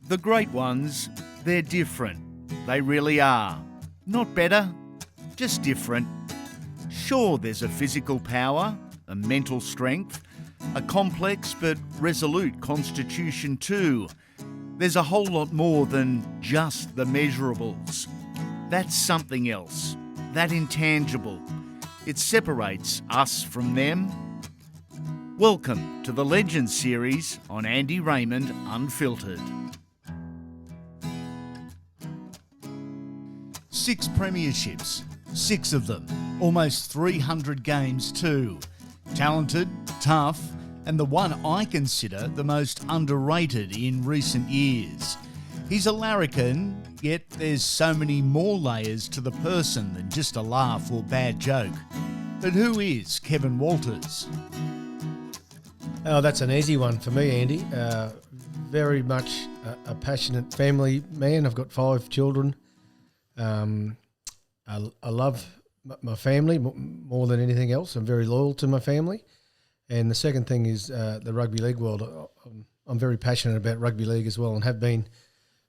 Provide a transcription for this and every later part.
The great ones, they're different. They really are. Not better, just different. Sure, there's a physical power, a mental strength, a complex but resolute constitution too. There's a whole lot more than just the measurables. That's something else, that intangible. It separates us from them. Welcome to the Legends series on Andy Raymond Unfiltered. 6 premierships, 6 of them, almost 300 games too. Talented, tough, and the one I consider the most underrated in recent years. He's a larrikin, yet there's so many more layers to the person than just a laugh or bad joke. But who is Kevin Walters? Oh, that's an easy one for me, Andy. Very much a passionate family man. I've got 5 children. I love my family more than anything else. I'm very loyal to my family. And the second thing is the rugby league world. I'm very passionate about rugby league as well and have been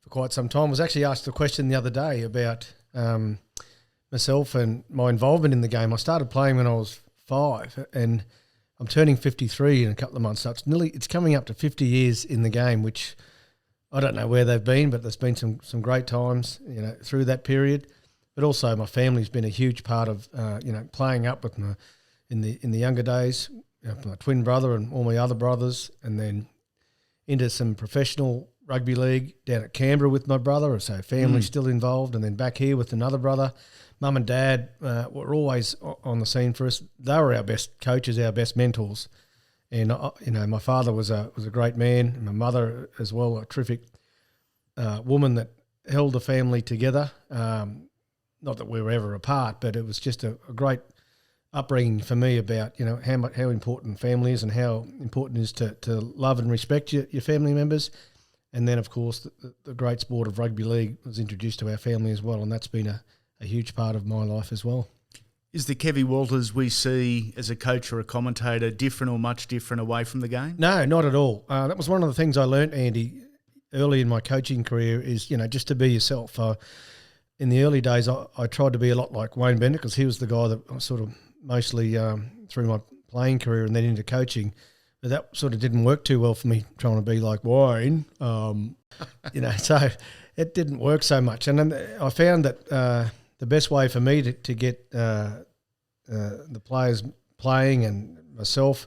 for quite some time. I was actually asked a question the other day about myself and my involvement in the game. I started playing when I was 5 and I'm turning 53 in a couple of months. So it's coming up to 50 years in the game, which I don't know where they've been, but there's been some great times, through that period. But also my family's been a huge part of, playing up with in the younger days, my twin brother and all my other brothers, and then into some professional rugby league down at Canberra with my brother. So family's still involved, and then back here with another brother. Mum and Dad were always on the scene for us. They were our best coaches, our best mentors. And, my father was a great man, and my mother as well, a terrific woman that held the family together. Not that we were ever apart, but it was just a great upbringing for me about, how important family is and how important it is to love and respect your family members. And then, of course, the great sport of rugby league was introduced to our family as well, and that's been a huge part of my life as well. Is the Kevy Walters we see as a coach or a commentator different or much different away from the game? No, not at all. That was one of the things I learnt, Andy, early in my coaching career is, just to be yourself. In the early days, I tried to be a lot like Wayne Bender because he was the guy that I sort of mostly through my playing career and then into coaching. But that sort of didn't work too well for me, trying to be like Wayne. So it didn't work so much. And then I found that the best way for me to get the players playing and myself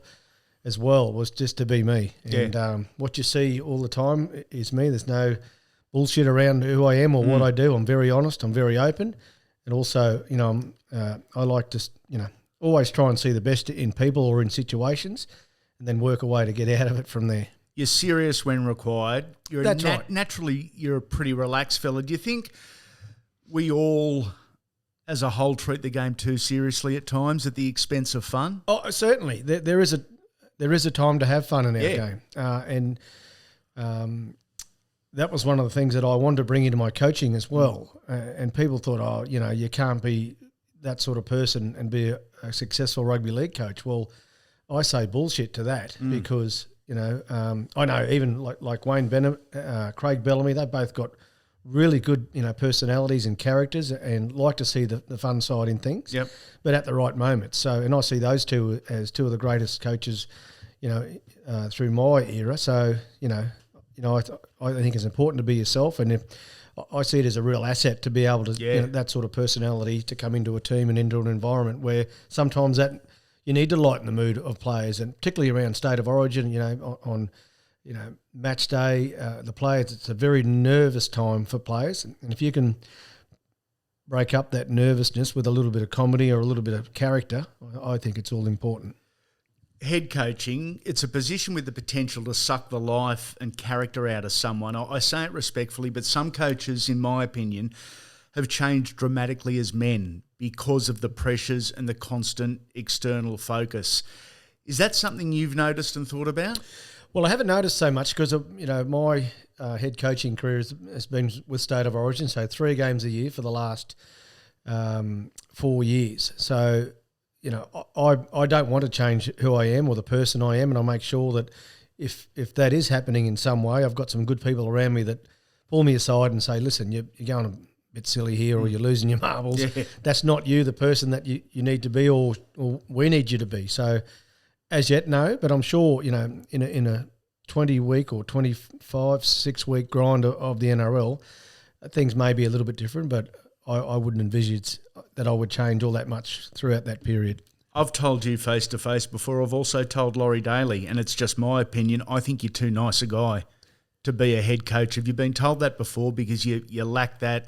as well was just to be me. Yeah. And what you see all the time is me. There's no bullshit around who I am or what I do. I'm very honest. I'm very open. And also, I like to, always try and see the best in people or in situations and then work a way to get out of it from there. You're serious when required. That's right. Naturally, you're a pretty relaxed fella. Do you think we all, as a whole, treat the game too seriously at times at the expense of fun? Oh, certainly. There is a time to have fun in our game. That was one of the things that I wanted to bring into my coaching as well. And people thought, you can't be that sort of person and be a successful rugby league coach. Well, I say bullshit to that because, I know even like Wayne Bennett, Craig Bellamy, they both got really good, personalities and characters and like to see the fun side in things, but at the right moment. So, and I see those two as two of the greatest coaches, through my era. So, I think it's important to be yourself, and if I see it as a real asset to be able to that sort of personality to come into a team and into an environment where sometimes that you need to lighten the mood of players, and particularly around state of origin, on match day, the players, it's a very nervous time for players, and if you can break up that nervousness with a little bit of comedy or a little bit of character, I think it's all important. Head coaching, it's a position with the potential to suck the life and character out of someone. I say it respectfully, but some coaches, in my opinion, have changed dramatically as men because of the pressures and the constant external focus. Is that something you've noticed and thought about? Well, I haven't noticed so much because, my head coaching career has been with State of Origin, so 3 games a year for the last 4 years. So, I don't want to change who I am or the person I am, and I'll make sure that if that is happening in some way, I've got some good people around me that pull me aside and say, listen, you're going a bit silly here, or you're losing your marbles. Yeah. That's not you, the person that you need to be, or we need you to be. So as yet, no, but I'm sure, in a 20-week or 6-week grind of the NRL, things may be a little bit different, but I wouldn't envisage that I would change all that much throughout that period. I've told you face-to-face before. I've also told Laurie Daly, and it's just my opinion, I think you're too nice a guy to be a head coach. Have you been told that before? Because you lack that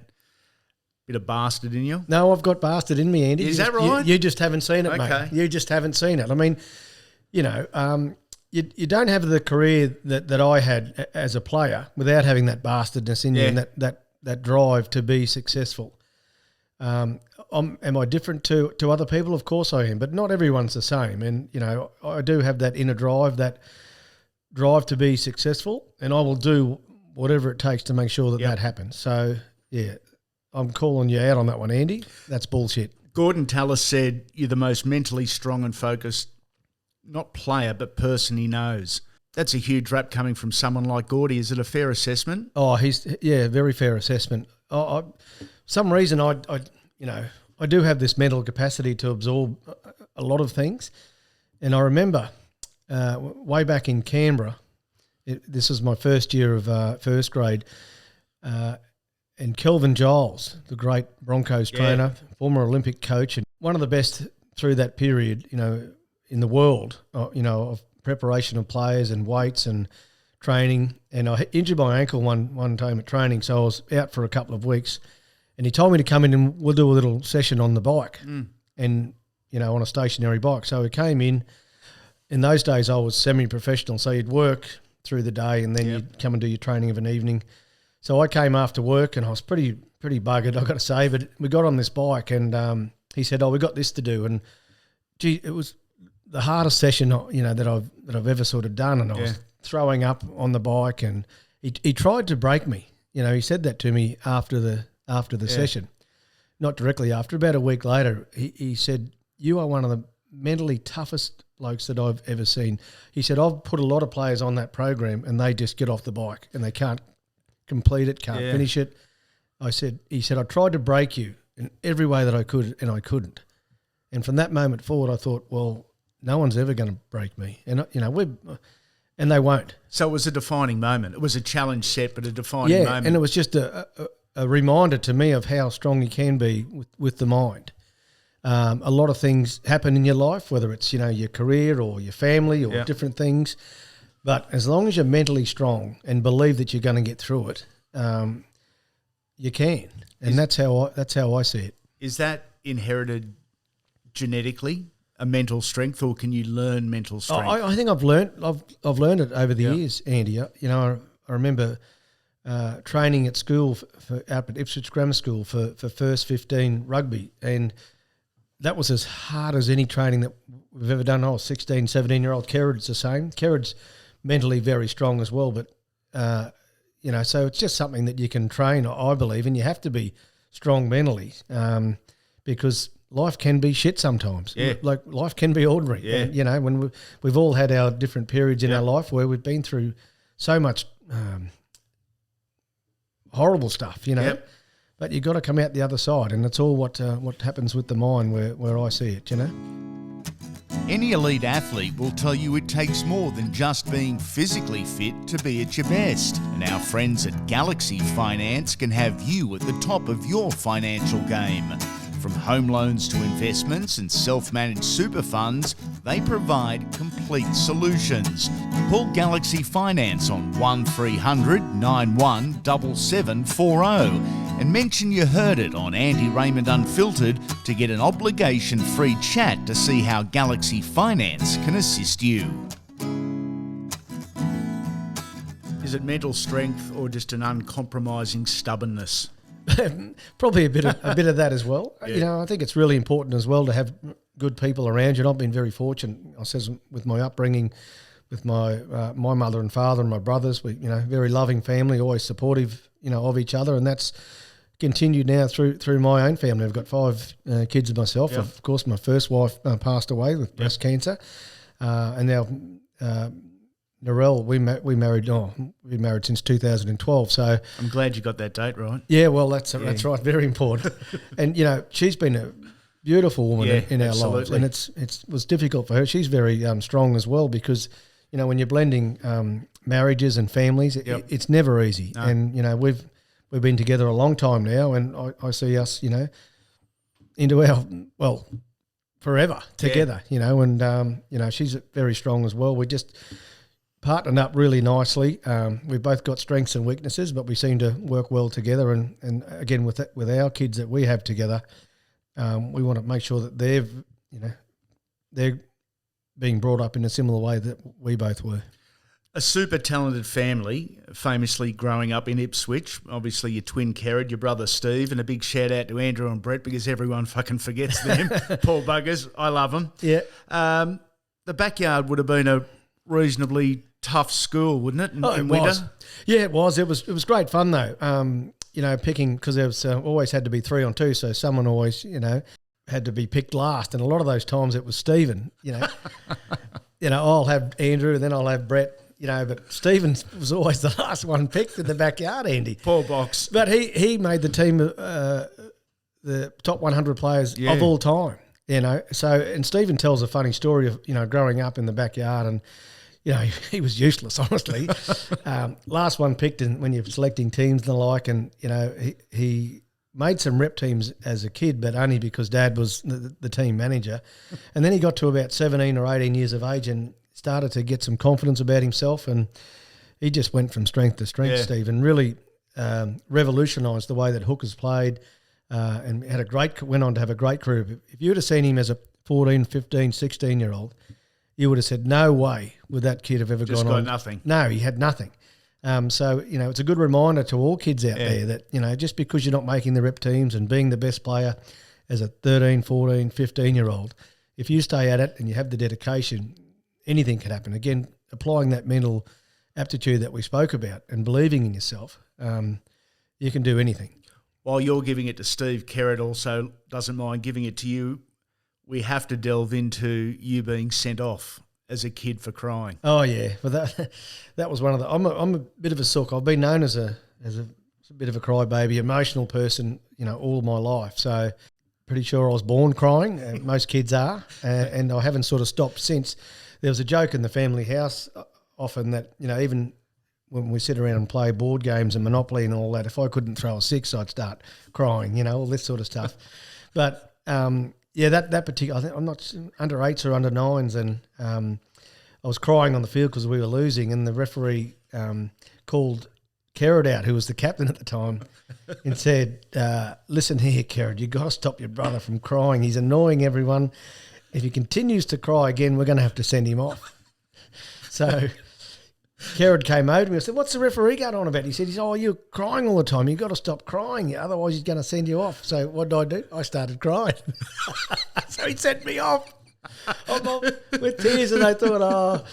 bit of bastard in you? No, I've got bastard in me, Andy. Is that right? You just haven't seen it, okay, mate. You just haven't seen it. I mean, you don't have the career that I had as a player without having that bastardness in you and that drive to be successful. Am I different to other people? Of course I am, but not everyone's the same. And, I do have that inner drive, that drive to be successful, and I will do whatever it takes to make sure that happens. So, yeah, I'm calling you out on that one, Andy. That's bullshit. Gordon Tallis said you're the most mentally strong and focused, not player, but person he knows. That's a huge rap coming from someone like Gordy. Is it a fair assessment? Oh, very fair assessment. Some reason I do have this mental capacity to absorb a lot of things. And I remember way back in Canberra, this was my first year of first grade, and Kelvin Giles, the great Broncos trainer, former Olympic coach, and one of the best through that period, in the world, of preparation of players and weights and training. And I injured my ankle one time at training, so I was out for a couple of weeks. And he told me to come in and we'll do a little session on the bike and, on a stationary bike. So he came in. In those days, I was semi-professional, so you'd work through the day and then you'd come and do your training of an evening. So I came after work and I was pretty buggered, I've got to say. But we got on this bike and he said, we got this to do. And, gee, it was the hardest session, that I've ever sort of done. And I was throwing up on the bike, and he tried to break me. He said that to me after the session, not directly after. About a week later, he said, you are one of the mentally toughest blokes that I've ever seen. He said, I've put a lot of players on that program and they just get off the bike and they can't complete it, can't finish it. He said, I tried to break you in every way that I could and I couldn't. And from that moment forward, I thought, well, no one's ever going to break me. And, and they won't. So it was a defining moment. It was a challenge set, but a defining moment. Yeah, and it was just a reminder to me of how strong you can be with the mind. A lot of things happen in your life, whether it's, your career or your family or different things. But as long as you're mentally strong and believe that you're going to get through it, you can. And that's how I see it. Is that inherited genetically, a mental strength, or can you learn mental strength? I think I've learned it over the years, Andy. I remember training at school out at Ipswich Grammar School for first 15 rugby, and that was as hard as any training that we've ever done. 16, 17-year-old Kerrod's the same. Kerrod's mentally very strong as well, but so it's just something that you can train, I believe, and you have to be strong mentally because life can be shit sometimes. Yeah. Like life can be ordinary. Yeah. And, when we've all had our different periods in our life where we've been through so much horrible stuff, Yep. But you've got to come out the other side, and it's all what happens with the mind where I see it, Any elite athlete will tell you it takes more than just being physically fit to be at your best. And our friends at Galaxy Finance can have you at the top of your financial game. From home loans to investments and self-managed super funds, they provide complete solutions. Call Galaxy Finance on 1300 91 7740 and mention you heard it on Andy Raymond Unfiltered to get an obligation-free chat to see how Galaxy Finance can assist you. Is it mental strength or just an uncompromising stubbornness? Probably a bit of that as well. Yeah. I think it's really important as well to have good people around you. And I've been very fortunate, I says, with my upbringing, with my mother and father and my brothers. We, very loving family, always supportive, of each other, and that's continued now through my own family. I've got 5 kids myself. Yep. Of course, my first wife passed away with breast cancer, and NSWRL, we married since 2012. So I'm glad you got that date right. yeah, well, that's right, very important. And she's been a beautiful woman in our lives, and it was difficult for her. She's very strong as well because when you're blending marriages and families, it's never easy. No. And we've been together a long time now, and I see us into our forever together. And she's very strong as well. We just partnered up really nicely. We've both got strengths and weaknesses, but we seem to work well together. And again, with our kids that we have together, we want to make sure that they're being brought up in a similar way that we both were. A super talented family, famously growing up in Ipswich. Obviously, your twin Kerrod, your brother Steve, and a big shout out to Andrew and Brett because everyone fucking forgets them. Poor buggers. I love them. Yeah. The backyard would have been a reasonably tough school, wouldn't it? It was. Yeah, it was. It was great fun though. Picking because there was always had to be 3 on 2, so someone always had to be picked last, and a lot of those times it was Stephen. I'll have Andrew, and then I'll have Brett. But Stephen was always the last one picked in the backyard, Andy. Poor box. But he made the team the top 100 players of all time. So and Stephen tells a funny story of growing up in the backyard, and he was useless, honestly. Last one picked when you're selecting teams and the like, and he made some rep teams as a kid, but only because Dad was the team manager. And then he got to about 17 or 18 years of age and started to get some confidence about himself, and he just went from strength to strength, Steve, and really revolutionised the way that hookers played, and went on to have a great career. If you would have seen him as a 14, 15, 16-year-old, you would have said, no way would that kid have ever gone on. Just got nothing. No, he had nothing. So, it's a good reminder to all kids out there that, just because you're not making the rep teams and being the best player as a 13, 14, 15-year-old, if you stay at it and you have the dedication, anything can happen. Again, applying that mental aptitude that we spoke about and believing in yourself, you can do anything. While you're giving it to Steve, Kerrod also doesn't mind giving it to you. We have to delve into you being sent off as a kid for crying. Oh yeah, well that was one of the. I'm a bit of a sook. I've been known as a bit of a crybaby, emotional person, all my life. So pretty sure I was born crying. Most kids are, and I haven't sort of stopped since. There was a joke in the family house often that even when we sit around and play board games and Monopoly and all that, if I couldn't throw a 6, I'd start crying. All this sort of stuff. But that particular, I think I'm not under 8s or under 9s, and I was crying on the field because we were losing, and the referee called Kerrod out, who was the captain at the time, and said, "Listen here, Kerrod, you got to stop your brother from crying. He's annoying everyone. If he continues to cry again, we're going to have to send him off." So Kerrod came over to me and said, "What's the referee going on about?" He said, "Oh, you're crying all the time. You've got to stop crying, otherwise he's going to send you off." So what did I do? I started crying. So he sent me off. With tears, and I thought,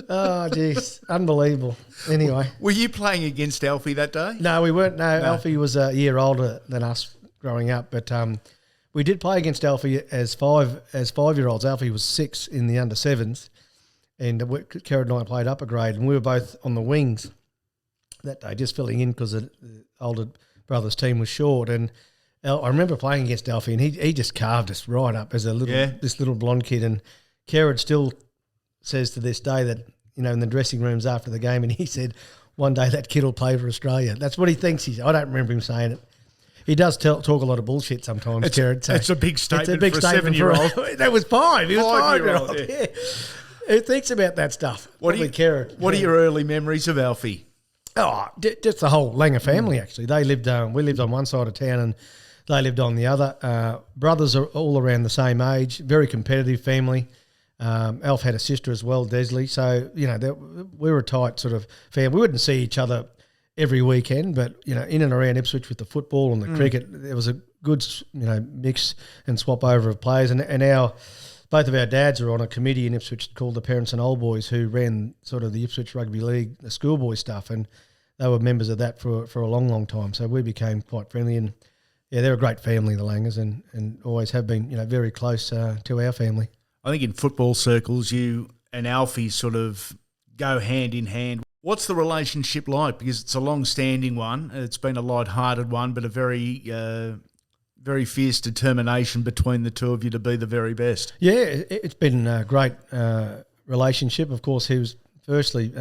oh, geez, unbelievable. Anyway. Were you playing against Alfie that day? No, we weren't. No, Alfie was a year older than us growing up, but we did play against Alfie as 5-year-olds. Alfie was 6 in the under-7s, and Kerrod and I played upper grade, and we were both on the wings that day, just filling in because the older brother's team was short. And I remember playing against Alfie, and he just carved us right up as this little blonde kid. And Kerrod still says to this day that, in the dressing rooms after the game, and he said, one day that kid will play for Australia. That's what he thinks I don't remember him saying it. He does talk a lot of bullshit sometimes, Kerrod. So it's a big statement for a 7-year-old. That was 5. He was 5-year-old. Yeah. Who thinks about that stuff? What are your early memories of Alfie? Oh, just the whole Langer family, actually. They lived. We lived on one side of town, and they lived on the other. Brothers are all around the same age. Very competitive family. Alf had a sister as well, Desley. So we were a tight sort of family. We wouldn't see each other every weekend, but in and around Ipswich with the football and the cricket, there was a good mix and swap over of players. And both of our dads are on a committee in Ipswich called the Parents and Old Boys, who ran sort of the Ipswich Rugby League, the schoolboy stuff, and they were members of that for a long, long time. So we became quite friendly, and they're a great family, the Langers, and always have been very close to our family. I think in football circles, you and Alfie sort of go hand in hand. What's the relationship like? Because it's a long-standing one. It's been a light-hearted one, but a very, very fierce determination between the two of you to be the very best. Yeah, it's been a great relationship. Of course, he was firstly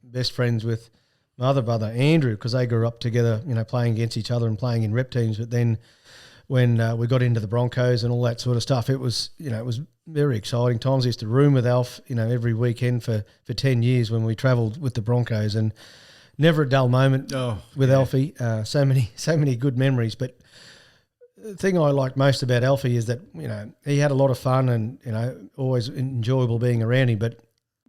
best friends with my other brother, Andrew, because they grew up together, playing against each other and playing in rep teams. But then when we got into the Broncos and all that sort of stuff, it was very exciting times. I used to room with Alf, every weekend for 10 years when we travelled with the Broncos, and never a dull moment with Alfie. So many good memories. But the thing I like most about Alfie is that, he had a lot of fun and, always enjoyable being around him. But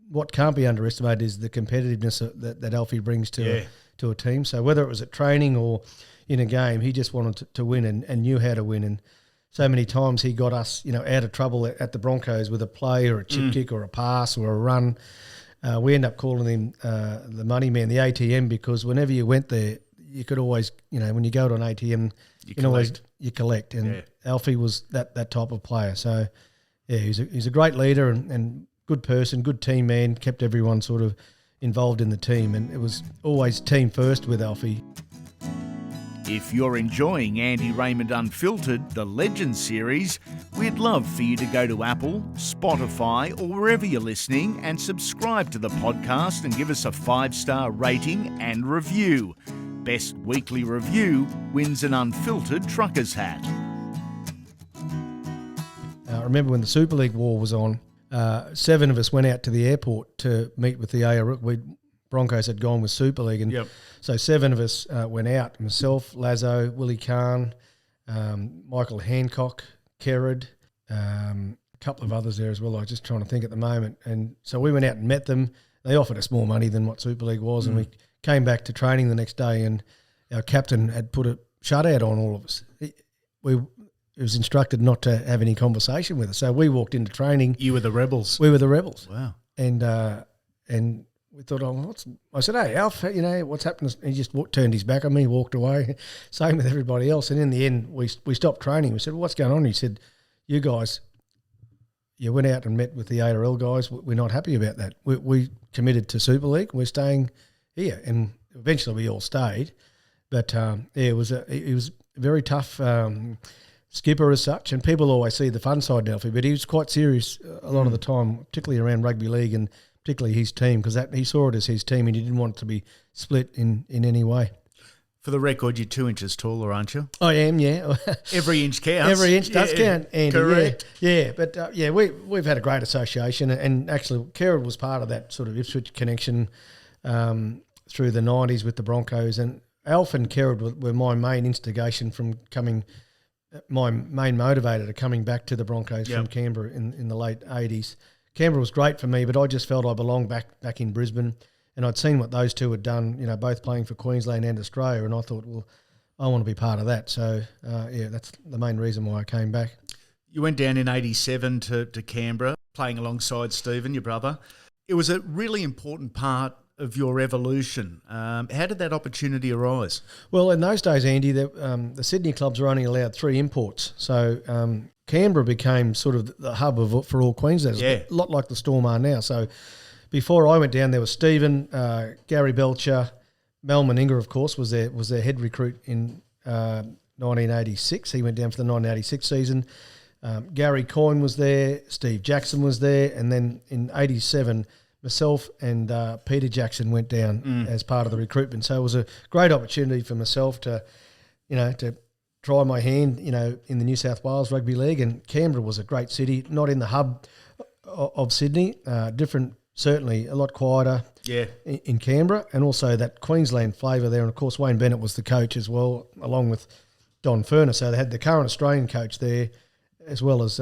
what can't be underestimated is the competitiveness that Alfie brings to a team. So whether it was at training or in a game, he just wanted to win and knew how to win. And so many times he got us, out of trouble at the Broncos with a play or a chip kick or a pass or a run. We end up calling him the money man, the ATM, because whenever you went there, you could always, when you go to an ATM, you collect. And Alfie was that type of player. So, yeah, he's a great leader and good person, good team man, kept everyone sort of involved in the team. And it was always team first with Alfie. If you're enjoying Andy Raymond Unfiltered, the Legends series, we'd love for you to go to Apple, Spotify, or wherever you're listening and subscribe to the podcast and give us a 5-star rating and review. Best weekly review wins an Unfiltered Trucker's hat. I remember when the Super League war was on, 7 of us went out to the airport to meet with the ARL. Broncos had gone with Super League, and so 7 of us went out. Myself, Lazo, Willie Kahn, Michael Hancock, Kerrod, a couple of others there as well. I'm just trying to think at the moment. And so we went out and met them. They offered us more money than what Super League was, and we came back to training the next day, and our captain had put a shutout on all of us. He was instructed not to have any conversation with us. So we walked into training. You were the rebels. We were the rebels. Wow. And we thought, I said, hey, Alf, what's happened? And he just turned his back on me, walked away. Same with everybody else. And in the end, we stopped training. We said, well, what's going on? He said, you guys, you went out and met with the ARL guys. We're not happy about that. We committed to Super League. We're staying here. And eventually we all stayed. But, it was a very tough skipper as such. And people always see the fun side of Alfie, but he was quite serious a lot of the time, particularly around rugby league and particularly his team, because he saw it as his team and he didn't want it to be split in any way. For the record, you're 2 inches taller, aren't you? I am, yeah. Every inch counts. Every inch does count, Andy. Correct. Yeah. But we've had a great association, and actually Kerrod was part of that sort of Ipswich connection through the 90s with the Broncos, and Alf and Kerrod were my main instigation from my main motivator to coming back to the Broncos from Canberra in the late 80s. Canberra was great for me, but I just felt I belonged back in Brisbane, and I'd seen what those two had done, both playing for Queensland and Australia, and I thought, well, I want to be part of that. So, that's the main reason why I came back. You went down in 87 to Canberra, playing alongside Stephen, your brother. It was a really important part of your evolution. How did that opportunity arise? Well, in those days, Andy, the Sydney clubs were only allowed 3 imports. So Canberra became sort of the hub for all Queenslanders, a lot like the Storm are now. So before I went down, there was Stephen, Gary Belcher, Mel Meninga, of course, was their head recruit in 1986. He went down for the 1986 season. Gary Coyne was there, Steve Jackson was there, and then in 87, myself and Peter Jackson went down as part of the recruitment. So it was a great opportunity for myself to try my hand, in the New South Wales Rugby League. And Canberra was a great city, not in the hub of Sydney, different, certainly a lot quieter in Canberra, and also that Queensland flavour there. And, of course, Wayne Bennett was the coach as well, along with Don Furner. So they had the current Australian coach there as well as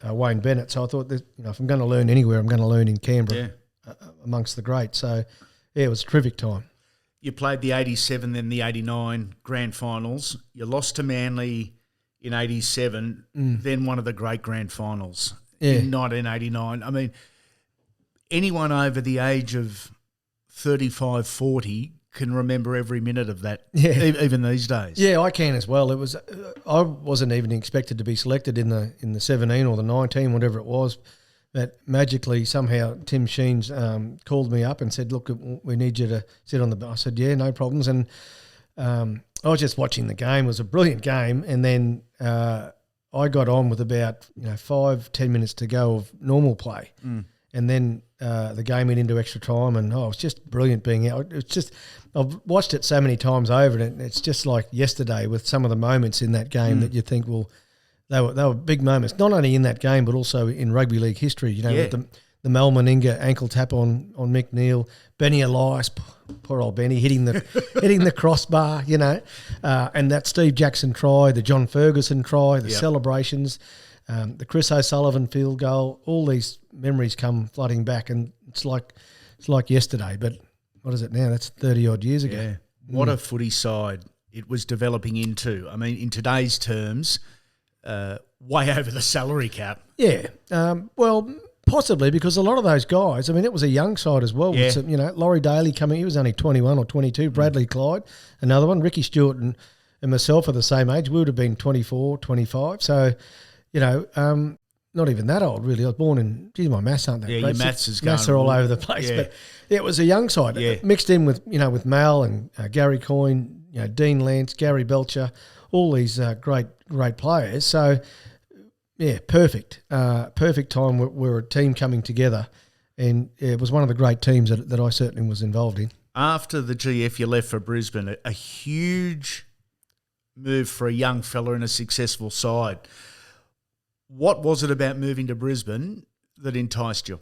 Wayne Bennett. So I thought that, if I'm going to learn anywhere, I'm going to learn in Canberra amongst the greats. So, it was a terrific time. You played the 87, then the 89 grand finals. You lost to Manly in 87, then one of the great grand finals in 1989. I mean, anyone over the age of 35, 40 can remember every minute of that, even these days. Yeah, I can as well. It was I wasn't even expected to be selected in the 17 or the 19, whatever it was. But magically, somehow, Tim Sheens called me up and said, look, we need you to sit on the bench. I said, yeah, no problems. And I was just watching the game. It was a brilliant game. And then I got on with about 5-10 minutes to go of normal play. And then the game went into extra time, and it was just brilliant being out. It's just, I've watched it so many times over, and it's just like yesterday with some of the moments in that game that you think, well, they were big moments, not only in that game but also in rugby league history. With the Mel Meninga ankle tap on Mick Neal, Benny Elias, poor old Benny, hitting the crossbar, and that Steve Jackson try, the John Ferguson try, the celebrations. The Chris O'Sullivan field goal, all these memories come flooding back, and it's like yesterday. But what is it now? That's 30-odd years ago. Yeah. What a footy side it was developing into. I mean, in today's terms, way over the salary cap. Yeah. Well, possibly because a lot of those guys, I mean, it was a young side as well. Yeah. With some, Laurie Daly coming, he was only 21 or 22. Bradley Clyde, another one. Ricky Stewart and myself are the same age. We would have been 24, 25. So, not even that old, really. I was born in, my maths aren't that great. Yeah, your maths is going. Maths are all over the place. Yeah. But it was a young side. Mixed in with, with Mal and Gary Coyne, Dean Lance, Gary Belcher, all these great players. So, yeah, perfect. Perfect time. We're a team coming together. And it was one of the great teams that I certainly was involved in. After the GF, you left for Brisbane, a huge move for a young fella in a successful side. What was it about moving to Brisbane that enticed you?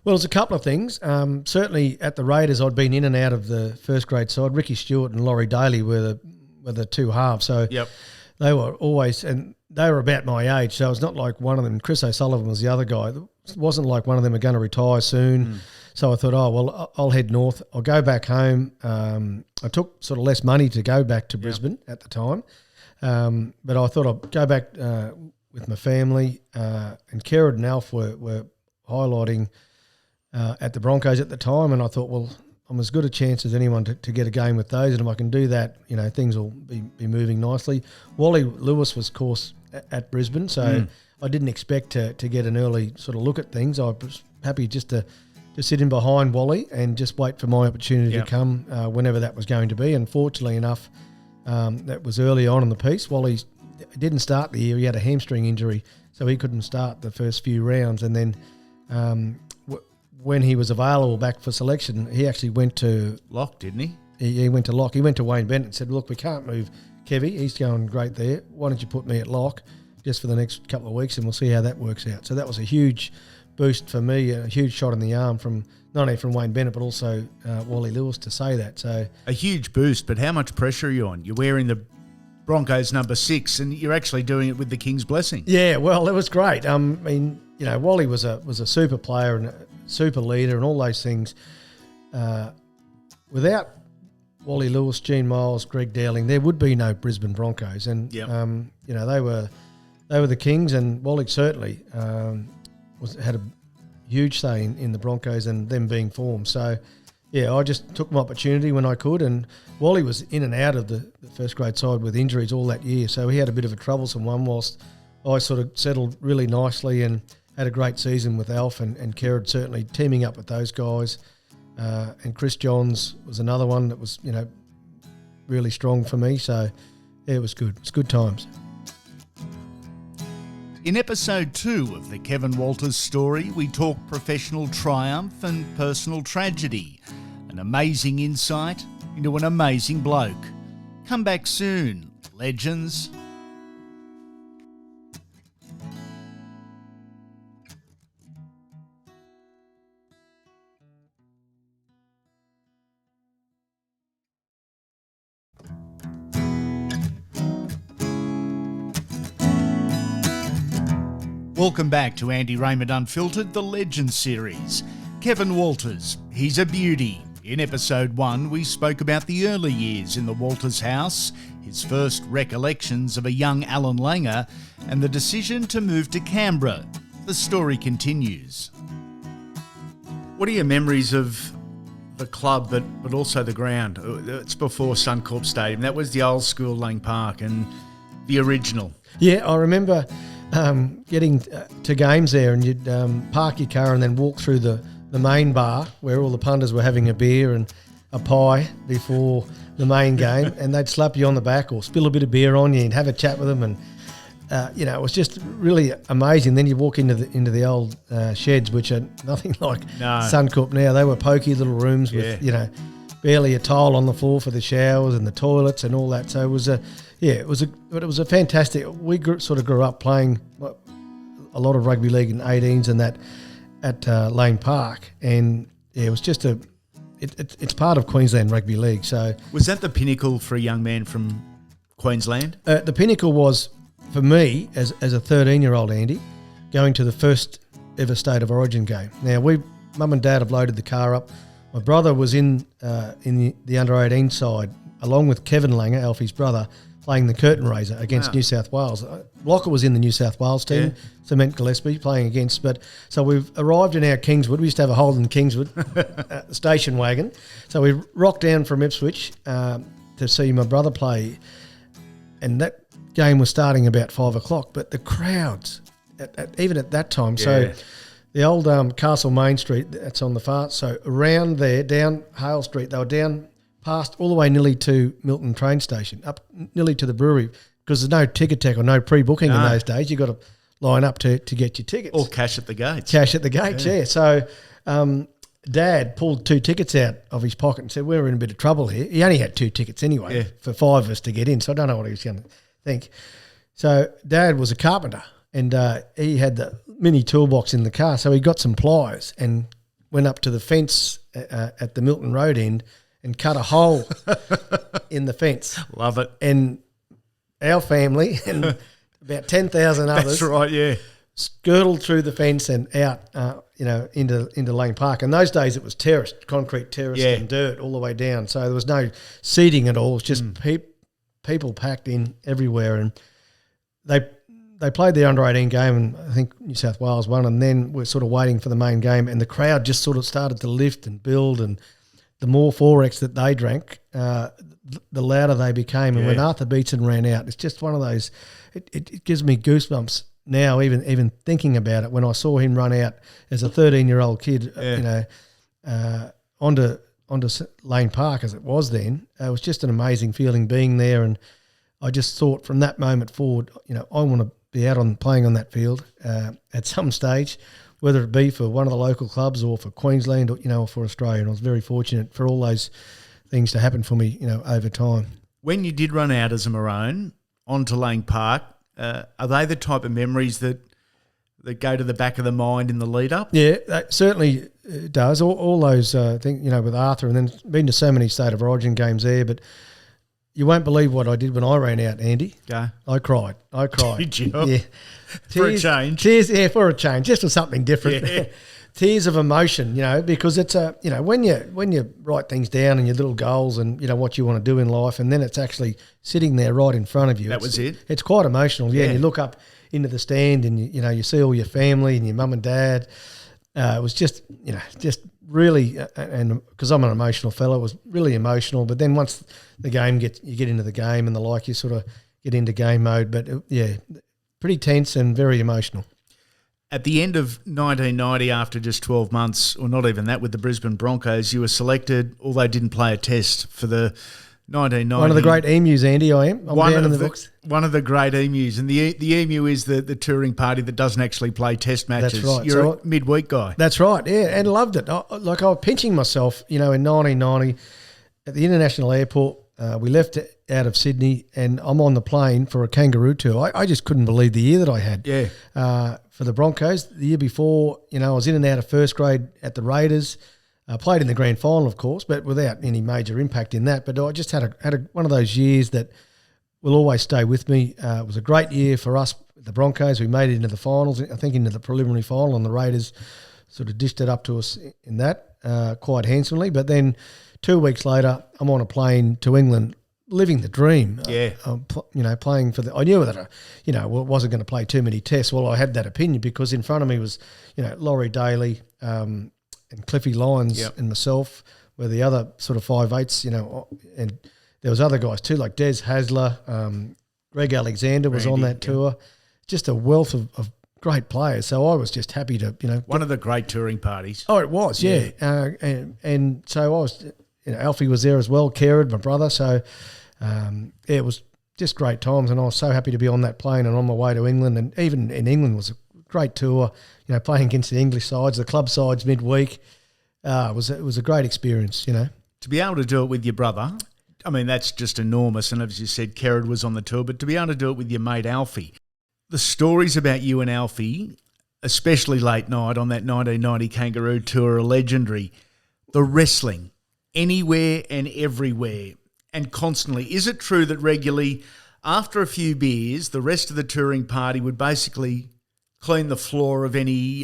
Well, it's a couple of things. Certainly at the Raiders, I'd been in and out of the first grade side. Ricky Stewart and Laurie Daly were the two halves. So they were always, and they were about my age. So it's not like one of them. Chris O'Sullivan was the other guy. It wasn't like one of them are going to retire soon. So I thought, I'll head north. I'll go back home. I took sort of less money to go back to Brisbane at the time. But I thought I'd go back with my family, and Kerrod and Alf were highlighting at the Broncos at the time, and I thought, well, I'm as good a chance as anyone to get a game with those, and if I can do that, things will be moving nicely. Wally Lewis was, of course, at Brisbane, so I didn't expect to get an early sort of look at things. I was happy just to sit in behind Wally and just wait for my opportunity to come whenever that was going to be, and fortunately enough, that was early on in the piece. Wally didn't start the year. He had a hamstring injury, so he couldn't start the first few rounds. And then when he was available back for selection, he actually went to Lock, didn't he? He went to Lock. He went to Wayne Bennett and said, look, we can't move Kevy. He's going great there. Why don't you put me at Lock just for the next couple of weeks, and we'll see how that works out. So that was a huge boost for me, a huge shot in the arm from not only from Wayne Bennett but also Wally Lewis to say that. So a huge boost, but how much pressure are you on? You're wearing the Broncos number 6, and you're actually doing it with the King's blessing. Yeah, well, it was great. I mean, Wally was a super player and a super leader and all those things. Without Wally Lewis, Gene Miles, Greg Dowling, there would be no Brisbane Broncos. And they were the Kings, and Wally certainly had a huge say in the Broncos and them being formed. So, yeah, I just took my opportunity when I could, and Wally was in and out of the first grade side with injuries all that year, so he had a bit of a troublesome one, whilst I sort of settled really nicely and had a great season with Alf and Kerrod, certainly teaming up with those guys. And Chris Johns was another one that was, really strong for me, so yeah, it was good. It's good times. In episode 2 of the Kevin Walters story, we talk professional triumph and personal tragedy. An amazing insight into an amazing bloke. Come back soon, legends. Welcome back to Andy Raymond Unfiltered, the Legends series. Kevin Walters, he's a beauty. In episode 1, we spoke about the early years in the Walters house, his first recollections of a young Alan Langer, and the decision to move to Canberra. The story continues. What are your memories of the club, but also the ground? It's before Suncorp Stadium. That was the old school Lang Park and the original. Yeah, I remember getting to games there, and you'd park your car and then walk through the main bar where all the punters were having a beer and a pie before the main game, and they'd slap you on the back or spill a bit of beer on you and have a chat with them, and it was just really amazing. Then you walk into the old sheds, which are nothing like Suncorp now. They were pokey little rooms with barely a tile on the floor for the showers and the toilets and all that. So it was a fantastic. We sort of grew up playing a lot of rugby league in 18s and that at Lane Park, and it was just it's part of Queensland Rugby League. So was that the pinnacle for a young man from Queensland? The pinnacle was for me as a 13-year-old, Andy, going to the first ever State of Origin game. Now Mum and Dad have loaded the car up. My brother was in the under-18 side, along with Kevin Langer, Alfie's brother, playing the curtain raiser against New South Wales. Blocker was in the New South Wales team, Cement Gillespie playing against. But so we've arrived in our Kingswood. We used to have a Holden Kingswood station wagon. So we rocked down from Ipswich to see my brother play, and that game was starting about 5 o'clock. But the crowds, even at that time, so the old Castle Main Street, that's on the far, so around there, down Hale Street, they were down past all the way nearly to Milton train station, up nearly to the brewery, because there's no ticket tech or no pre-booking in those days. You've got to line up to get your tickets. Or cash at the gates. Cash at the gates, yeah. So Dad pulled 2 tickets out of his pocket and said, we're in a bit of trouble here. He only had 2 tickets anyway for 5 of us to get in, so I don't know what he was going to think. So Dad was a carpenter, and he had the mini toolbox in the car, so he got some pliers and went up to the fence at the Milton Road end and cut a hole in the fence. Love it. And our family and about 10,000 others. That's right, yeah. Skirtled through the fence and out, into Lane Park. In those days, it was terraced, concrete terraced and dirt all the way down. So there was no seating at all. It was just people packed in everywhere. And they played the under-18 game, and I think New South Wales won, and then we're sort of waiting for the main game, and the crowd just sort of started to lift and build, and the more 4X that they drank, the louder they became. And when Arthur Beetson ran out, it's just one of those, it gives me goosebumps now, even thinking about it. When I saw him run out as a 13-year-old kid, onto Lane Park as it was then, it was just an amazing feeling being there. And I just thought from that moment forward, I want to be out playing on that field at some stage, whether it be for one of the local clubs or for Queensland or for Australia. And I was very fortunate for all those things to happen for me, over time. When you did run out as a Maroon onto Lane Park, are they the type of memories that go to the back of the mind in the lead up? Yeah, that certainly does. All those things, with Arthur, and then been to so many State of Origin games there, but you won't believe what I did when I ran out, Andy. Go. I cried. Did you? Yeah. For a change. Tears, for a change, just for something different. Yeah. Tears of emotion, because it's when you write things down and your little goals and what you want to do in life, and then it's actually sitting there right in front of you. That was it. It's quite emotional, yeah. And you look up into the stand and you see all your family and your mum and dad. It was just really, and because I'm an emotional fellow, it was really emotional. But then once the game you get into the game and the like, you sort of get into game mode. But pretty tense and very emotional. At the end of 1990, after just 12 months, or not even that, with the Brisbane Broncos, you were selected, although didn't play a test, for the 1990. One of the great emus, Andy, I am. I'm down in the books. One of the great emus. And the emu is the touring party that doesn't actually play test matches. That's right. You're a midweek guy. That's right, yeah, and loved it. I was pinching myself, in 1990 at the international airport. We left out of Sydney, and I'm on the plane for a kangaroo tour. I just couldn't believe the year that I had. Yeah. For the Broncos, the year before, I was in and out of first grade at the Raiders. Played in the grand final, of course, but without any major impact in that. But I just had one of those years that will always stay with me. It was a great year for us, the Broncos. We made it into the finals, I think into the preliminary final, and the Raiders sort of dished it up to us in that quite handsomely. But then 2 weeks later, I'm on a plane to England, living the dream. Yeah. Playing for I knew that I wasn't going to play too many tests. Well, I had that opinion because in front of me was, Laurie Daly, and Cliffy Lyons and myself were the other sort of 5'8", and there was other guys too, like Des Hasler, Greg Alexander was on that tour. just a wealth of great players. So I was just happy to, One of the great touring parties. Oh, it was, yeah. And so I was, Alfie was there as well, Kerrod, my brother. So it was just great times, and I was so happy to be on that plane and on my way to England. And even in England was a great tour, playing against the English sides, the club sides midweek. It was a great experience, To be able to do it with your brother, I mean, that's just enormous. And as you said, Kerrod was on the tour, but to be able to do it with your mate Alfie, the stories about you and Alfie, especially late night on that 1990 Kangaroo tour, are legendary. The wrestling, anywhere and everywhere, and constantly. Is it true that regularly, after a few beers, the rest of the touring party would basically clean the floor of any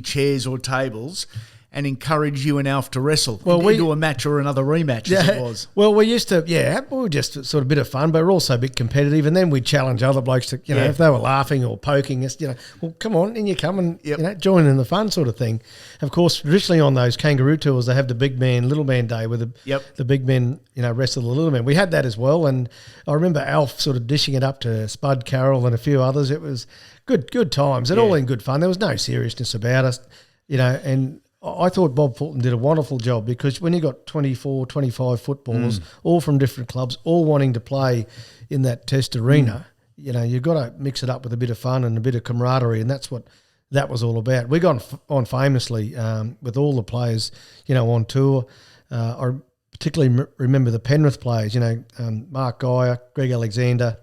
chairs or tables and encourage you and Alf to wrestle into a match or another rematch, as it was? Well, we used to, we were just sort of a bit of fun, but we're also a bit competitive. And then we'd challenge other blokes to, if they were laughing or poking us, well, come on, in you come and, join in the fun sort of thing. Of course, traditionally on those Kangaroo tours, they have the big man, little man day where the big men, wrestle the little men. We had that as well. And I remember Alf sort of dishing it up to Spud Carroll and a few others. It was good times and all in good fun. There was no seriousness about us, and I thought Bob Fulton did a wonderful job, because when you got 24, 25 footballers, all from different clubs, all wanting to play in that test arena, you've got to mix it up with a bit of fun and a bit of camaraderie, and that's what that was all about. We got on famously with all the players, on tour. I particularly remember the Penrith players, Mark Geyer, Greg Alexander,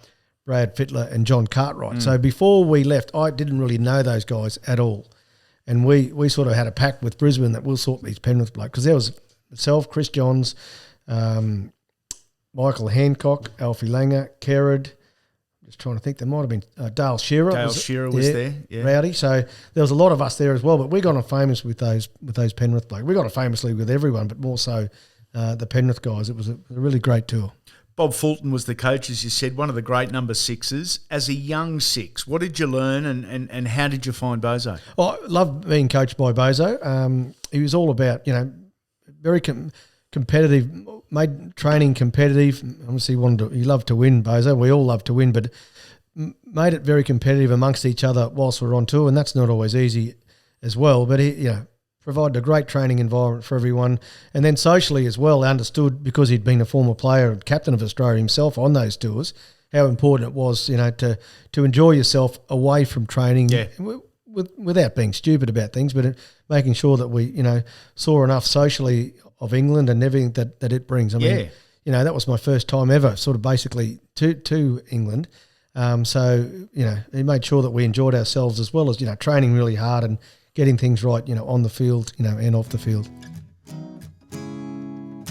Brad Fittler and John Cartwright. So before we left, I didn't really know those guys at all. And we sort of had a pact with Brisbane that we'll sort these Penrith blokes, because there was myself, Chris Johns, Michael Hancock, Alfie Langer, Kerrod. Just trying to think, there might have been Dale Shearer. Dale Shearer was there, yeah. Rowdy. So there was a lot of us there as well. But we got on famous with those Penrith blokes. We got on famously with everyone, but more so the Penrith guys. It was a really great tour. Bob Fulton was the coach, as you said, one of the great number sixes. As a young six, what did you learn and how did you find Bozo? I loved being coached by Bozo. He was all about, very competitive, made training competitive. Obviously, he loved to win, Bozo. We all love to win, but made it very competitive amongst each other whilst we're on tour, and that's not always easy as well. But he, provided a great training environment for everyone. And then socially as well, understood, because he'd been a former player and captain of Australia himself on those tours, how important it was, to enjoy yourself away from training without being stupid about things, but making sure that we, saw enough socially of England and everything that it brings. I mean, that was my first time ever sort of basically to England. So, he made sure that we enjoyed ourselves as well as, training really hard and getting things right, on the field, and off the field.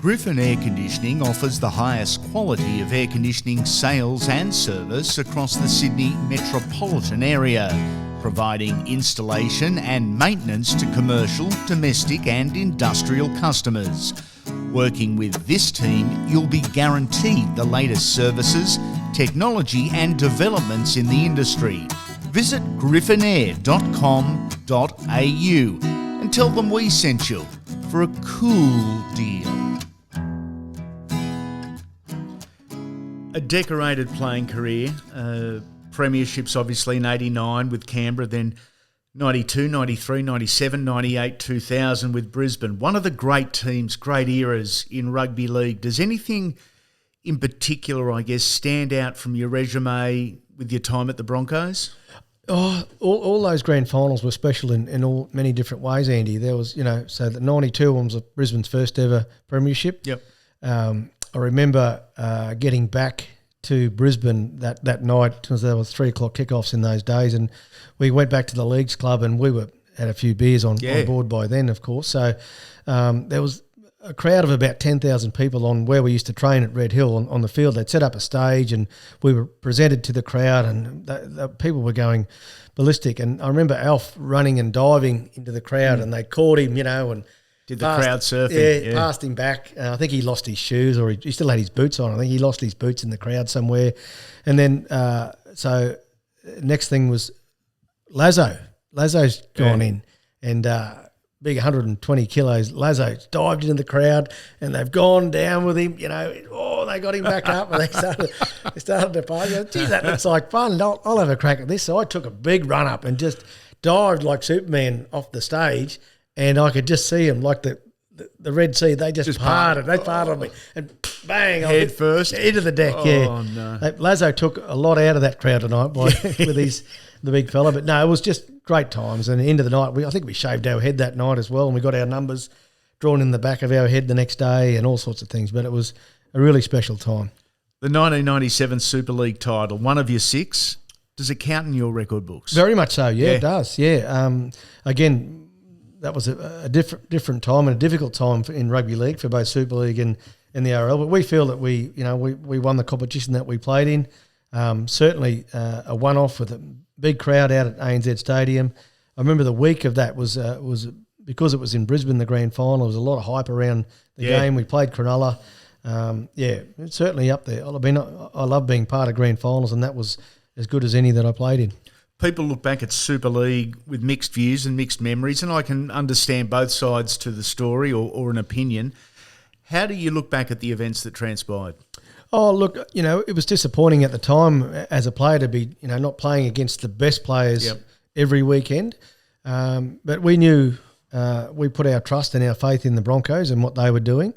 Griffin Air Conditioning offers the highest quality of air conditioning sales and service across the Sydney metropolitan area, providing installation and maintenance to commercial, domestic and industrial customers. Working with this team, you'll be guaranteed the latest services, technology and developments in the industry. Visit griffinair.com.au and tell them we sent you for a cool deal. A decorated playing career, premierships obviously in 89 with Canberra, then 92, 93, 97, 98, 2000 with Brisbane. One of the great teams, great eras in rugby league. Does anything in particular, I guess, stand out from your resume with your time at the Broncos? Oh, all those grand finals were special in all many different ways, Andy. There was, so the 92 one was Brisbane's first ever premiership. Yep. I remember getting back to Brisbane that night, because there was 3 o'clock kickoffs in those days, and we went back to the Leagues Club, and we had a few beers on board by then, of course. So there was a crowd of about 10,000 people on where we used to train at Red Hill on the field. They'd set up a stage and we were presented to the crowd, and the people were going ballistic. And I remember Alf running and diving into the crowd and they caught him, and did the crowd surfing. Yeah, passed him back. I think he lost his shoes, or he still had his boots on. I think he lost his boots in the crowd somewhere. And then so next thing was Lazo. Lazo's gone in, and big 120 kilos. Lazo dived into the crowd and they've gone down with him. they got him back up and they started to party. Geez, that looks like fun. I'll have a crack at this. So I took a big run up and just dived like Superman off the stage, and I could just see him like the Red Sea. They just parted. They parted on me and bang. Head first. Into the deck, Oh, no. Lazo took a lot out of that crowd tonight with the big fella. But no, it was just great times. And at the end of the night, I think we shaved our head that night as well, and we got our numbers drawn in the back of our head the next day and all sorts of things. But it was a really special time. The 1997 Super League title, one of your 6, does it count in your record books? Very much so, yeah. It does, yeah. Again, that was a different time and a difficult time in rugby league for both Super League and the RL. But we feel that we won the competition that we played in. Certainly a one-off with a big crowd out at ANZ Stadium. I remember the week of that was because it was in Brisbane, the grand final. There was a lot of hype around the game. We played Cronulla. It's certainly up there. I love being part of grand finals, and that was as good as any that I played in. People look back at Super League with mixed views and mixed memories, and I can understand both sides to the story or an opinion. How do you look back at the events that transpired? Oh, look, it was disappointing at the time as a player to be, not playing against the best players every weekend. But we knew we put our trust and our faith in the Broncos and what they were doing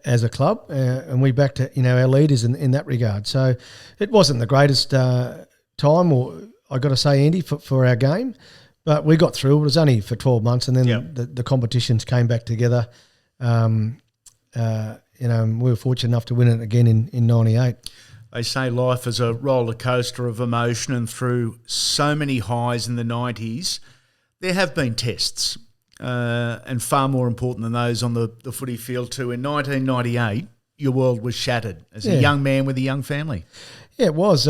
as a club, and we backed our leaders in that regard. So it wasn't the greatest time, or I got to say, Andy, for our game, but we got through. It was only for 12 months, and then the competitions came back together. We were fortunate enough to win it again in 98. They say life is a roller coaster of emotion, and through so many highs in the 90s, there have been tests, and far more important than those on the footy field too. In 1998, your world was shattered as a young man with a young family. Yeah, it was.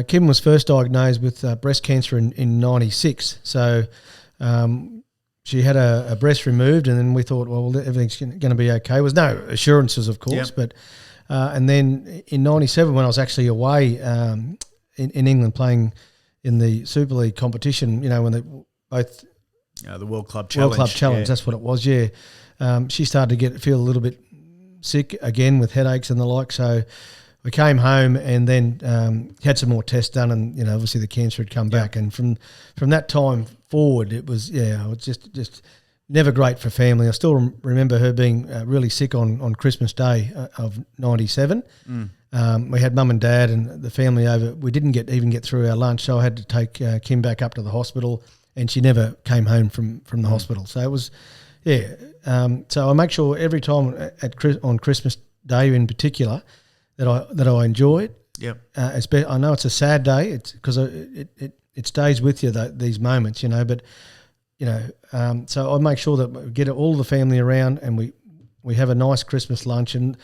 Kim was first diagnosed with breast cancer in 96. So she had a breast removed, and then we thought, well, everything's going to be okay. There was no assurances, of course, but and then in 97, when I was actually away in England playing in the Super League competition, when they both the World Club Challenge. World Club Challenge, that's what it was, she started to feel a little bit sick again with headaches and the like, so we came home and then had some more tests done, and obviously the cancer had come back, and from that time forward, it was just never great for family. I still remember her being really sick on Christmas Day of 97. We had mum and dad and the family over. We didn't even get through our lunch, so I had to take Kim back up to the hospital, and she never came home from the hospital. So it was, so I make sure every time on Christmas Day in particular that I enjoy it. Yep. I know it's a sad day. It's because it stays with you these moments, But so I make sure that we get all the family around, and we have a nice Christmas lunch. And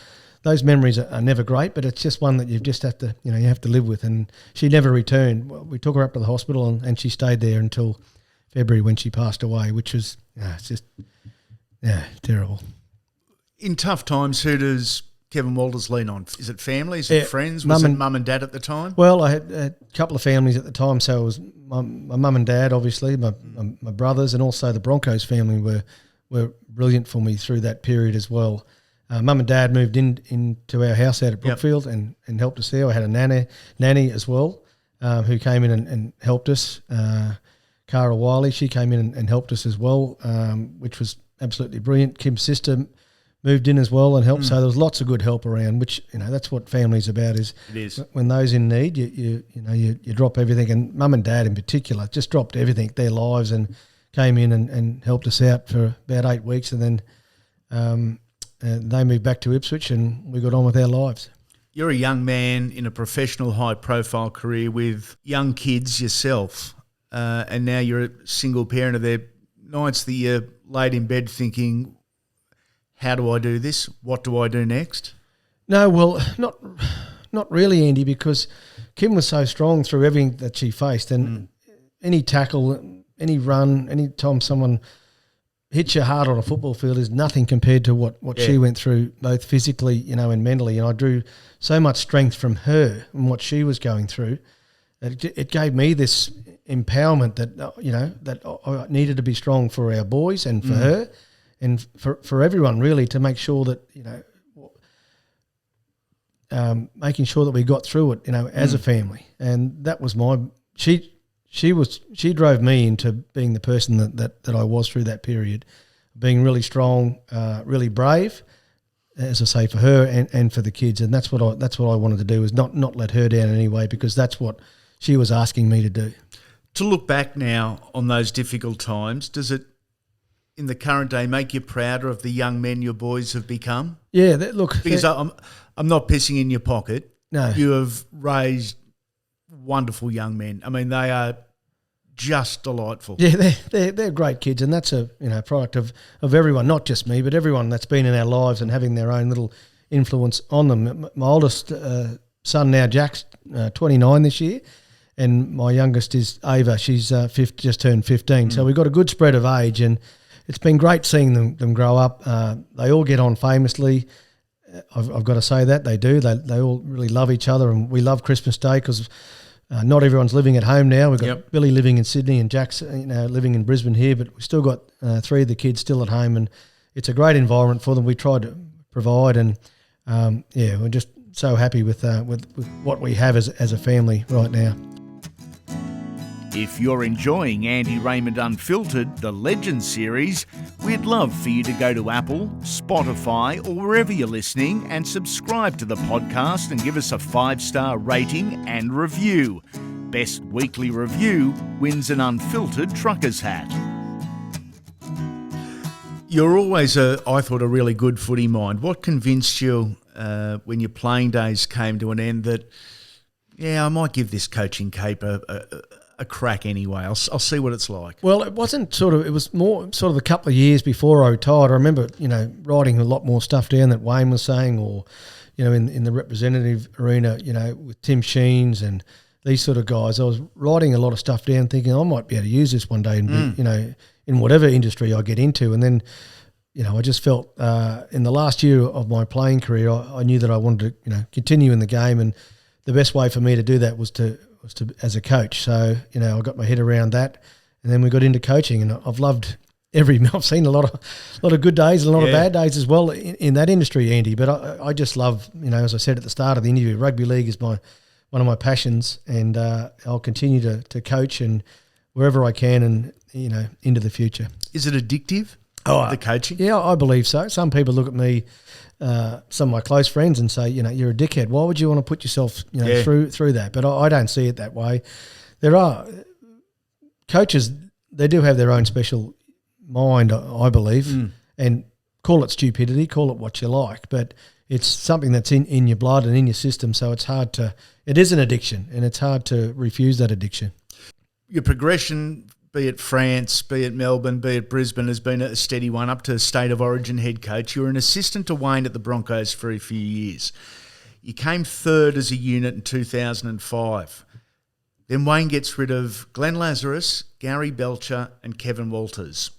those memories are never great, but it's just one that you just have to you have to live with. And she never returned. We took her up to the hospital, and she stayed there until February when she passed away, which was it's just terrible. In tough times, who does Kevin Walters lean on? Is it family? Is it friends? Was it mum and dad at the time? Well, I had a couple of families at the time, so it was my mum and dad, obviously, my brothers, and also the Broncos family were brilliant for me through that period as well. Mum and dad moved into our house out at Brookfield and helped us there. I had a nanny as well, who came in and helped us. Cara Wiley, she came in and helped us as well, which was absolutely brilliant. Kim's sister moved in as well and helped. So there was lots of good help around, which that's what family's about. It is when those in need, you drop everything. And mum and dad in particular just dropped everything, their lives, and came in and helped us out for about 8 weeks, and then they moved back to Ipswich, and we got on with our lives. You're a young man in a professional, high-profile career with young kids yourself, and now you're a single parent. Are there nights that you're laid in bed thinking, how do I do this? What do I do next? No, well, not really, Andy, because Kim was so strong through everything that she faced, and any tackle, any run, any time someone hits you hard on a football field is nothing compared to what she went through, both physically, and mentally. And I drew so much strength from her and what she was going through. It gave me this empowerment that that I needed to be strong for our boys and for her. And for everyone, really, to make sure that, making sure that we got through it, as a family. And that was she drove me into being the person that I was through that period, being really strong, really brave, as I say, for her and for the kids. And that's what I wanted to do, is not let her down in any way, because that's what she was asking me to do. To look back now on those difficult times, does it, in the current day, make you prouder of the young men your boys have become? Yeah, because I'm not pissing in your pocket. No, you have raised wonderful young men. I mean, they are just delightful. Yeah, they're great kids, and that's a product of everyone, not just me, but everyone that's been in our lives and having their own little influence on them. My oldest son now, Jack's 29 this year, and my youngest is Ava. She's just turned 15. So we've got a good spread of age, and it's been great seeing them grow up. They all get on famously. I've got to say that they do. They all really love each other, and we love Christmas Day because not everyone's living at home now. We've got Billy living in Sydney and Jack's living in Brisbane here, but we've still got 3 of the kids still at home, and it's a great environment for them. We try to provide, and we're just so happy with what we have as a family right now. If you're enjoying Andy Raymond Unfiltered, the Legends series, we'd love for you to go to Apple, Spotify, or wherever you're listening and subscribe to the podcast and give us a 5-star rating and review. Best weekly review wins an Unfiltered Truckers hat. You're always, I thought, a really good footy mind. What convinced you when your playing days came to an end that, I might give this coaching cape a crack anyway. I'll see what it's like. Well, it was more sort of a couple of years before I retired. I remember, writing a lot more stuff down that Wayne was saying, or, in the representative arena, with Tim Sheens and these sort of guys. I was writing a lot of stuff down thinking I might be able to use this one day and be, in whatever industry I get into. And then, I just felt in the last year of my playing career, I knew that I wanted to, continue in the game, and the best way for me to do that was to as a coach. So, I got my head around that, and then we got into coaching, and I've loved I've seen a lot of good days and a lot of bad days as well in that industry, Andy. But I just love, as I said at the start of the interview, rugby league is one of my passions, and I'll continue to coach and wherever I can, and into the future. Is it addictive? The coaching? Yeah, I believe so. Some people look at me, some of my close friends, and say, you're a dickhead. Why would you want to put yourself, through that? But I don't see it that way. There are coaches; they do have their own special mind, I believe, and call it stupidity, call it what you like, but it's something that's in your blood and in your system. So it is an addiction, and it's hard to refuse that addiction. Your progression, be it France, be it Melbourne, be it Brisbane, has been a steady one up to State of Origin head coach. You were an assistant to Wayne at the Broncos for a few years. You came third as a unit in 2005. Then Wayne gets rid of Glenn Lazarus, Gary Belcher and Kevin Walters.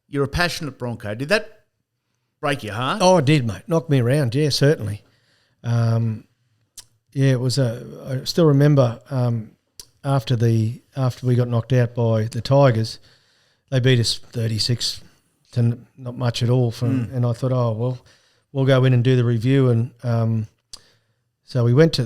You're a passionate Bronco. Did that break your heart? Oh, it did, mate. Knocked me around, yeah, certainly. It was I still remember after we got knocked out by the Tigers, they beat us 36 to not much at all. And I thought, we'll go in and do the review. And so we went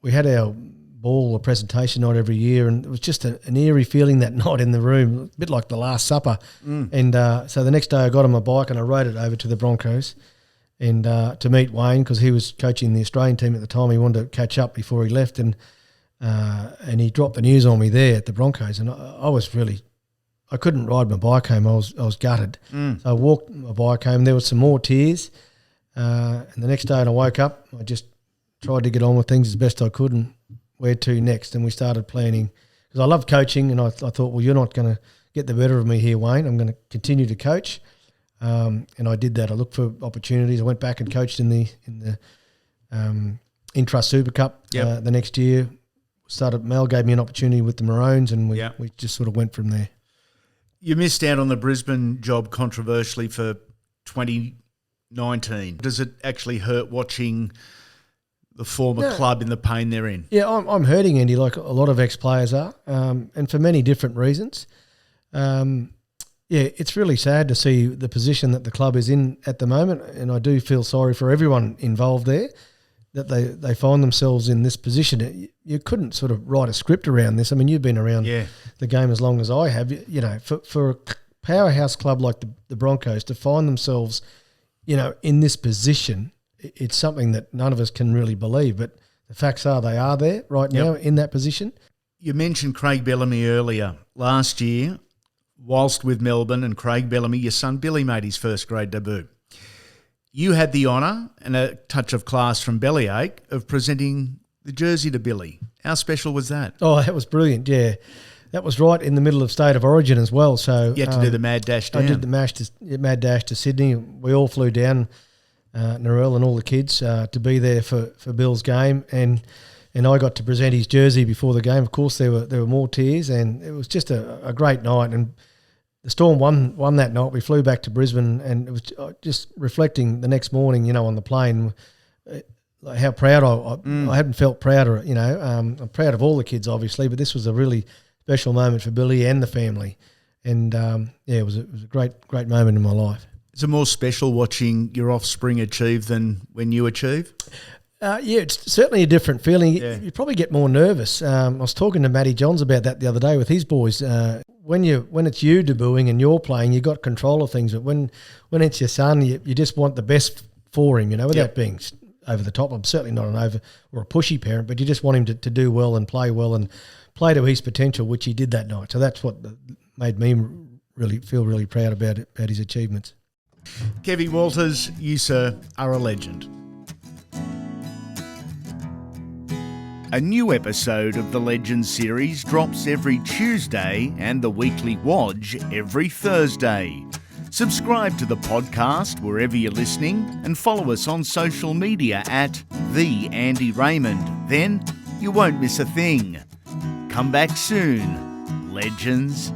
we had our ball or presentation night every year, and it was just an eerie feeling that night in the room, a bit like the Last Supper. And so the next day I got on my bike and I rode it over to the Broncos and to meet Wayne, because he was coaching the Australian team at the time. He wanted to catch up before he left, and he dropped the news on me there at the Broncos, and I couldn't ride my bike home. I was gutted. So I walked my bike home. There was some more tears, and the next day when I woke up, I just tried to get on with things as best I could, and where to next. And we started planning, because I love coaching, and I thought, you're not going to get the better of me here, Wayne. I'm going to continue to coach, and I did that. I looked for opportunities. I went back and coached in the Intrust Super Cup the next year. Mel gave me an opportunity with the Maroons, and we just sort of went from there. You missed out on the Brisbane job controversially for 2019. Does it actually hurt watching the former club in the pain they're in? Yeah, I'm hurting, Andy, like a lot of ex-players are, and for many different reasons. It's really sad to see the position that the club is in at the moment, and I do feel sorry for everyone involved there. that they find themselves in this position. You couldn't sort of write a script around this. I mean, you've been around the game as long as I have. You know, for a powerhouse club like the Broncos to find themselves, you know, in this position, it's something that none of us can really believe. But the facts are they are there right now in that position. You mentioned Craig Bellamy earlier. Last year, whilst with Melbourne and Craig Bellamy, your son Billy made his first grade debut. You had the honour and a touch of class from Bellyache of presenting the jersey to Billy. How special was that? Oh, that was brilliant, yeah. That was right in the middle of State of Origin as well. So you had to do the mad dash down. I did the mad dash to Sydney. We all flew down, Narelle and all the kids, to be there for Bill's game. And I got to present his jersey before the game. Of course, there were more tears, and it was just a great night. And the Storm won that night. We flew back to Brisbane, and it was just reflecting the next morning, you know, on the plane, like how proud I hadn't felt prouder, you know. I'm proud of all the kids, obviously, but this was a really special moment for Billy and the family. And, it was a great moment in my life. Is it more special watching your offspring achieve than when you achieve? It's certainly a different feeling. Yeah. You probably get more nervous. I was talking to Matty Johns about that the other day with his boys. When it's you debuting and you're playing, you got control of things. But when it's your son, you just want the best for him, you know, without being over the top. I'm certainly not an over or a pushy parent, but you just want him to do well and play to his potential, which he did that night. So that's what made me really feel really proud about his achievements. Kevy Walters, you, sir, are a legend. A new episode of the Legends series drops every Tuesday and the weekly Wodge every Thursday. Subscribe to the podcast wherever you're listening and follow us on social media at The Andy Raymond. Then you won't miss a thing. Come back soon, Legends.